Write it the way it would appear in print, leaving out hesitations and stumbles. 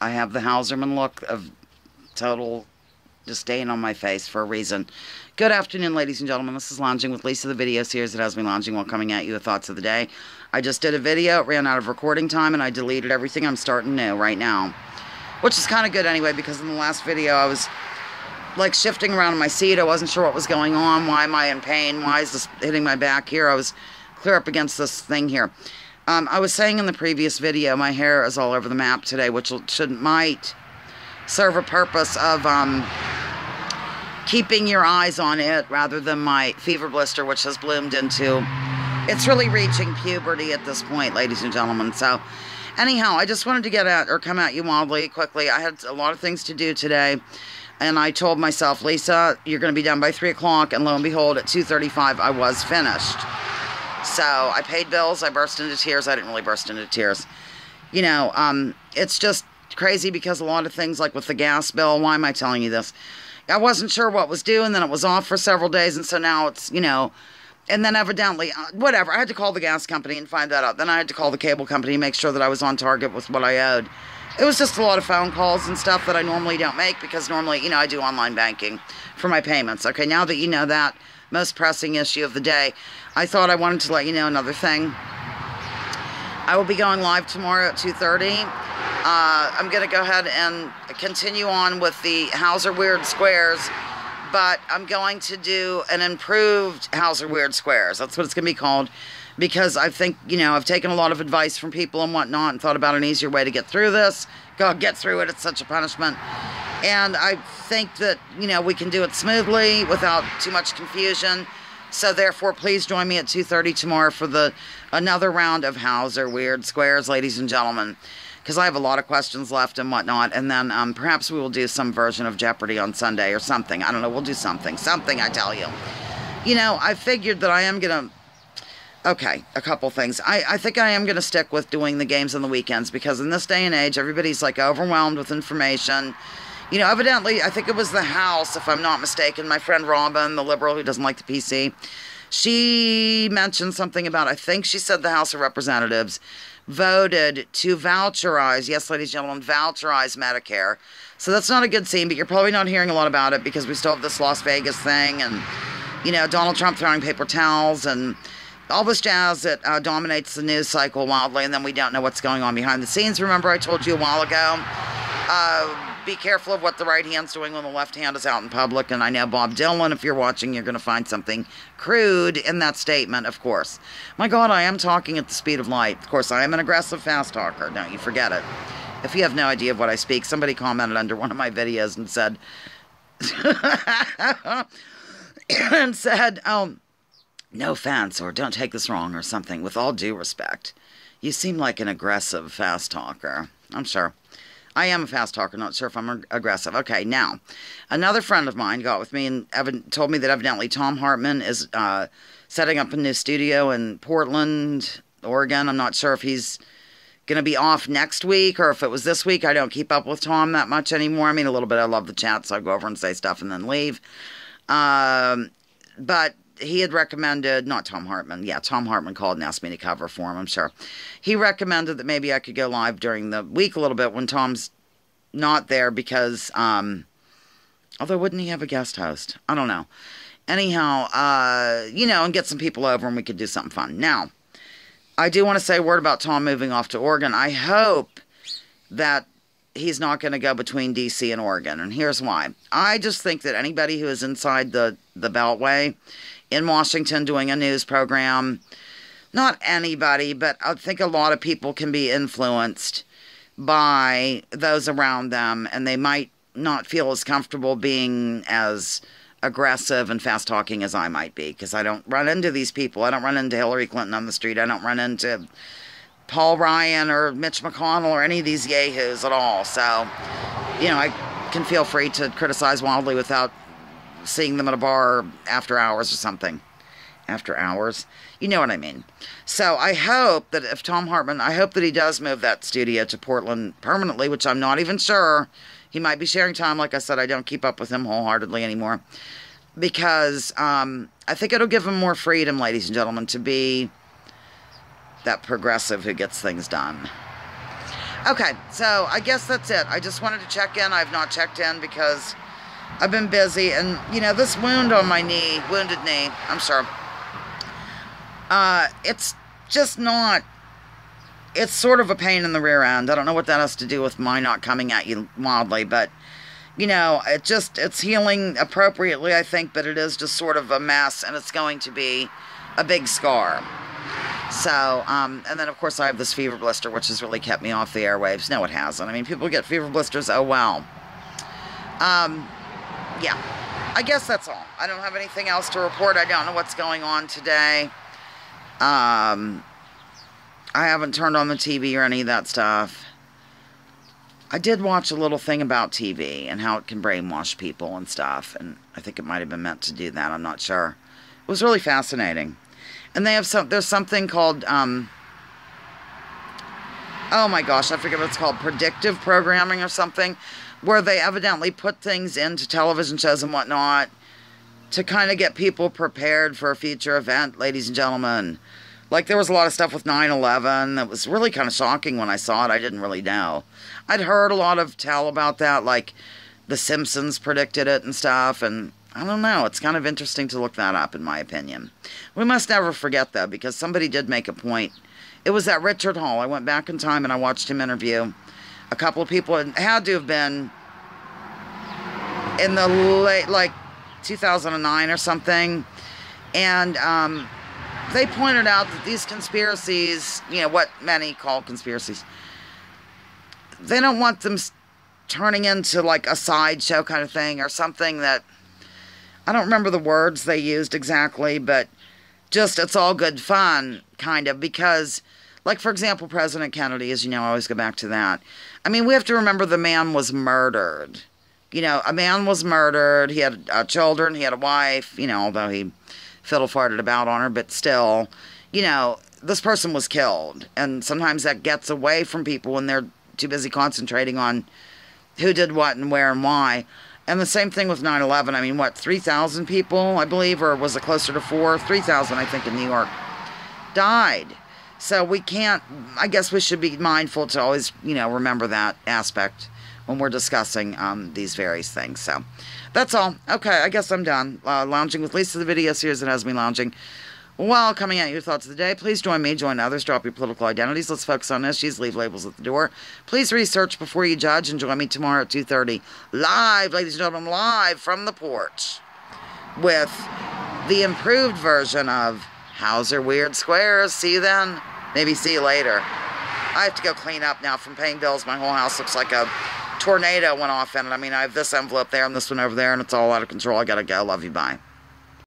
I have the Hauserman look of total disdain on my face for a reason. Good afternoon, ladies and gentlemen. This is Lounging with Lisa, the video series that has me lounging while coming at you with thoughts of the day. I just did a video, it ran out of recording time, and I deleted everything. I'm starting new right now, which is kind of good anyway, because in the last video I was like shifting around in my seat. I wasn't sure what was going on. Why am I in pain? Why is this hitting my back here? I was clear up against this thing here. I was saying in the previous video, my hair is all over the map today, which might serve a purpose of keeping your eyes on it rather than my fever blister, which has bloomed into, it's really reaching puberty at this point, ladies and gentlemen. So anyhow, I just wanted to get at or come at you wildly quickly. I had a lot of things to do today, and I told myself, Lisa, you're going to be done by 3 o'clock, and lo and behold, at 2:35 I was finished. So I paid bills, I burst into tears. I didn't really burst into tears. You know, it's just crazy because a lot of things, like with the gas bill, why am I telling you this? I wasn't sure what was due, and then it was off for several days, and so now it's, you know, and then evidently, whatever, I had to call the gas company and find that out. Then I had to call the cable company and make sure that I was on target with what I owed. It was just a lot of phone calls and stuff that I normally don't make, because normally, you know, I do online banking for my payments. Okay, now that you know that most pressing issue of the day, I thought I wanted to let you know another thing. I will be going live tomorrow at 2:30. I'm going to go ahead and continue on with the Hauser Weird Squares, but I'm going to do an improved Hauser Weird Squares. That's what it's going to be called, because I think, you know, I've taken a lot of advice from people and whatnot and thought about an easier way to get through this. God, get through it. It's such a punishment. And I think that, you know, we can do it smoothly without too much confusion. So therefore, please join me at 2:30 tomorrow for another round of Hauser Weird Squares, ladies and gentlemen, because I have a lot of questions left and whatnot. And then perhaps we will do some version of Jeopardy on Sunday or something. I don't know. We'll do something. Something, I tell you. You know, I figured that I am going to... Okay, a couple things. I think I am going to stick with doing the games on the weekends, because in this day and age, everybody's like overwhelmed with information. You know, evidently, I think it was the House, if I'm not mistaken, my friend Robin, the liberal who doesn't like the PC, she mentioned something about, I think she said the House of Representatives voted to voucherize, yes, ladies and gentlemen, voucherize Medicare. So that's not a good scene, but you're probably not hearing a lot about it because we still have this Las Vegas thing and, you know, Donald Trump throwing paper towels and all this jazz that dominates the news cycle wildly, and then we don't know what's going on behind the scenes. Remember I told you a while ago, be careful of what the right hand's doing when the left hand is out in public. And I know Bob Dylan, if you're watching, you're going to find something crude in that statement, of course. My God, I am talking at the speed of light. Of course, I am an aggressive fast talker. Don't you forget it. If you have no idea of what I speak, somebody commented under one of my videos and said, no offense, or don't take this wrong or something. With all due respect, you seem like an aggressive fast talker. I'm sure. I am a fast talker, not sure if I'm aggressive. Okay, now, another friend of mine got with me and told me that evidently Thom Hartmann is setting up a new studio in Portland, Oregon. I'm not sure if he's going to be off next week or if it was this week. I don't keep up with Tom that much anymore. I mean, a little bit. I love the chat, so I go over and say stuff and then leave. But he had recommended, not Thom Hartmann, yeah, Thom Hartmann called and asked me to cover for him, I'm sure. He recommended that maybe I could go live during the week a little bit when Tom's not there because, although wouldn't he have a guest host? I don't know. Anyhow, you know, and get some people over and we could do something fun. Now, I do want to say a word about Tom moving off to Oregon. I hope that he's not going to go between D.C. and Oregon, and here's why. I just think that anybody who is inside the Beltway in Washington doing a news program, not anybody, but I think a lot of people can be influenced by those around them, and they might not feel as comfortable being as aggressive and fast-talking as I might be, because I don't run into these people. I don't run into Hillary Clinton on the street. I don't run into Paul Ryan or Mitch McConnell or any of these yahoos at all. So, you know, I can feel free to criticize wildly without seeing them at a bar after hours or something. After hours? You know what I mean. So I hope that if Thom Hartmann, I hope that he does move that studio to Portland permanently, which I'm not even sure. He might be sharing time. Like I said, I don't keep up with him wholeheartedly anymore. Because I think it'll give him more freedom, ladies and gentlemen, to be that progressive who gets things done. Okay, so I guess that's it. I just wanted to check in. I've not checked in because I've been busy. And, you know, this wound on my knee, wounded knee, I'm sure. It's just not... It's sort of a pain in the rear end. I don't know what that has to do with my not coming at you wildly, but, you know, it's healing appropriately, I think, but it is just sort of a mess, and it's going to be a big scar. So, and then, of course, I have this fever blister, which has really kept me off the airwaves. No, it hasn't. I mean, people get fever blisters, oh, well. Yeah, I guess that's all. I don't have anything else to report. I don't know what's going on today. I haven't turned on the TV or any of that stuff. I did watch a little thing about TV and how it can brainwash people and stuff, and I think it might have been meant to do that. I'm not sure. It was really fascinating. And they have there's something called, oh my gosh, I forget what it's called, predictive programming or something, where they evidently put things into television shows and whatnot to kind of get people prepared for a future event, ladies and gentlemen. Like, there was a lot of stuff with 9/11 that was really kind of shocking when I saw it. I didn't really know. I'd heard a lot of tell about that, like The Simpsons predicted it and stuff, and I don't know. It's kind of interesting to look that up, in my opinion. We must never forget, though, because somebody did make a point. It was at Richard Hall. I went back in time and I watched him interview a couple of people. It had to have been in the late, like, 2009 or something. And, they pointed out that these conspiracies, you know, what many call conspiracies, they don't want them turning into like a sideshow kind of thing or something that, I don't remember the words they used exactly, but just it's all good fun, kind of, because, like, for example, President Kennedy, as you know, I always go back to that. I mean, we have to remember the man was murdered. You know, a man was murdered, he had children, he had a wife, you know, although he fiddle-farted about on her, but still, you know, this person was killed. And sometimes that gets away from people when they're too busy concentrating on who did what and where and why. And the same thing with 9/11. I mean, what, 3,000 people, I believe, or was it closer to 4? 3,000, I think, in New York died. So we can't, I guess we should be mindful to always, you know, remember that aspect when we're discussing these various things. So that's all. Okay, I guess I'm done. Lounging with Lisa, the video series that has me lounging. While coming at your thoughts of the day, please join me, join others, drop your political identities. Let's focus on issues, leave labels at the door. Please research before you judge, and join me tomorrow at 2:30. Live, ladies and gentlemen, live from the porch with the improved version of How's Your Weird Squares. See you then. Maybe see you later. I have to go clean up now from paying bills. My whole house looks like a tornado went off in it. I mean, I have this envelope there and this one over there, and it's all out of control. I gotta go. Love you. Bye.